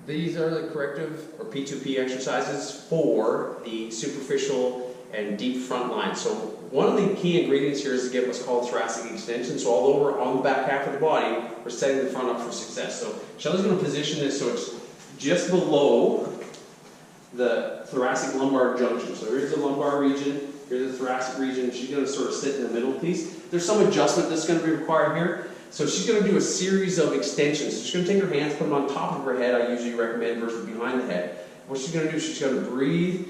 These are the corrective or P2P exercises for the superficial and deep front line. So one of the key ingredients here is to get what's called thoracic extension. So although we're on the back half of the body, we're setting the front up for success. So Shelly's going to position this so it's just below the thoracic lumbar junction. So here's the lumbar region, here's the thoracic region. She's going to sort of sit in the middle piece. There's some adjustment that's going to be required here. So she's going to do a series of extensions. So she's going to take her hands, put them on top of her head, I usually recommend, versus behind the head. What she's going to do, she's going to breathe.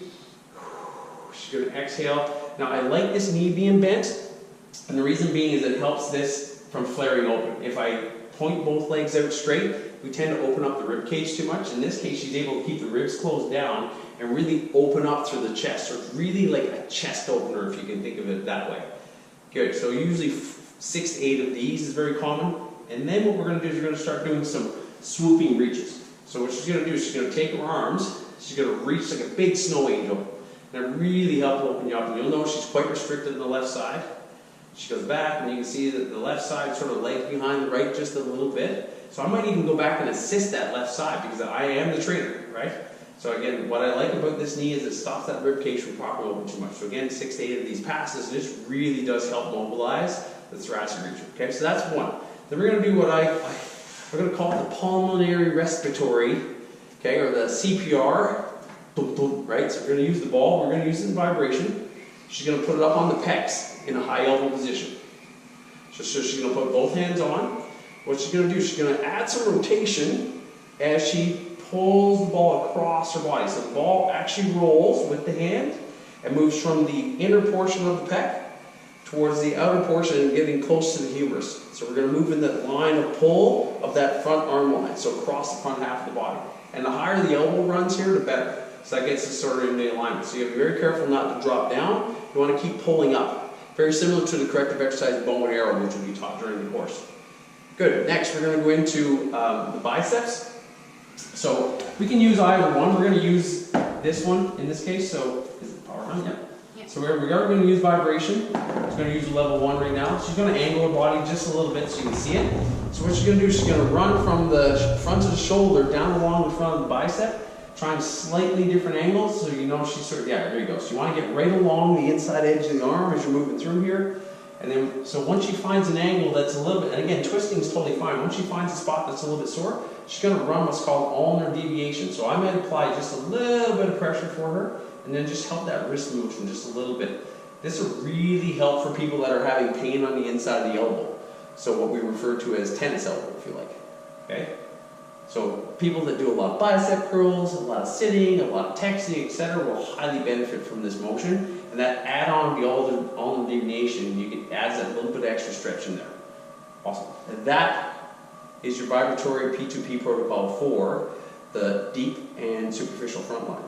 She's going to exhale. Now I like this knee being bent, and the reason being is it helps this from flaring open. If I point both legs out straight, we tend to open up the rib cage too much. In this case, she's able to keep the ribs closed down and really open up through the chest. So it's really like a chest opener, if you can think of it that way. Good. So usually 6 to 8 of these is very common. And then what we're going to do is we're going to start doing some swooping reaches. So what she's going to do is she's going to take her arms, she's going to reach like a big snow angel. And that really helps open you up. And you'll notice she's quite restricted on the left side. She goes back, and you can see that the left side sort of lags behind the right just a little bit. So I might even go back and assist that left side because I am the trainer, right? So again, what I like about this knee is it stops that rib cage from popping open too much. So again, 6 to 8 of these passes, and this really does help mobilize the thoracic region. Okay, so that's one. Then we're going to do what we're going to call it the pulmonary respiratory, okay, or the CPR, right? So we're going to use the ball, we're going to use it in vibration. She's going to put it up on the pecs in a high elbow position. So she's going to put both hands on. What she's going to do, she's going to add some rotation as she pulls the ball across her body. So the ball actually rolls with the hand and moves from the inner portion of the pec towards the outer portion and getting close to the humerus. So we're going to move in that line of pull of that front arm line, so across the front half of the body. And the higher the elbow runs here, the better. So that gets us sort of in the alignment. So you have to be very careful not to drop down. You want to keep pulling up. Very similar to the corrective exercise bow and arrow, which will be taught during the course. Good. Next, we're going to go into the biceps. So we can use either one. We're going to use this one in this case. So is it power on? Yeah. So we are going to use vibration. She's going to use level 1 right now. She's going to angle her body just a little bit so you can see it. So what she's going to do is she's going to run from the front of the shoulder down along the front of the bicep, trying slightly different angles. So you know she's sort of, yeah, there you go. So you want to get right along the inside edge of the arm as you're moving through here. And then, so once she finds an angle that's a little bit, and again, twisting is totally fine. Once she finds a spot that's a little bit sore, she's going to run what's called ulnar deviation. So I might apply just a little bit of pressure for her, and then just help that wrist motion just a little bit. This will really help for people that are having pain on the inside of the elbow. So what we refer to as tennis elbow, if you like. Okay? So people that do a lot of bicep curls, a lot of sitting, a lot of texting, etc., will highly benefit from this motion. And that add-on, the ulnar deviation, adds that little bit of extra stretch in there. Awesome. And that is your vibratory P2P protocol for the deep and superficial front lines.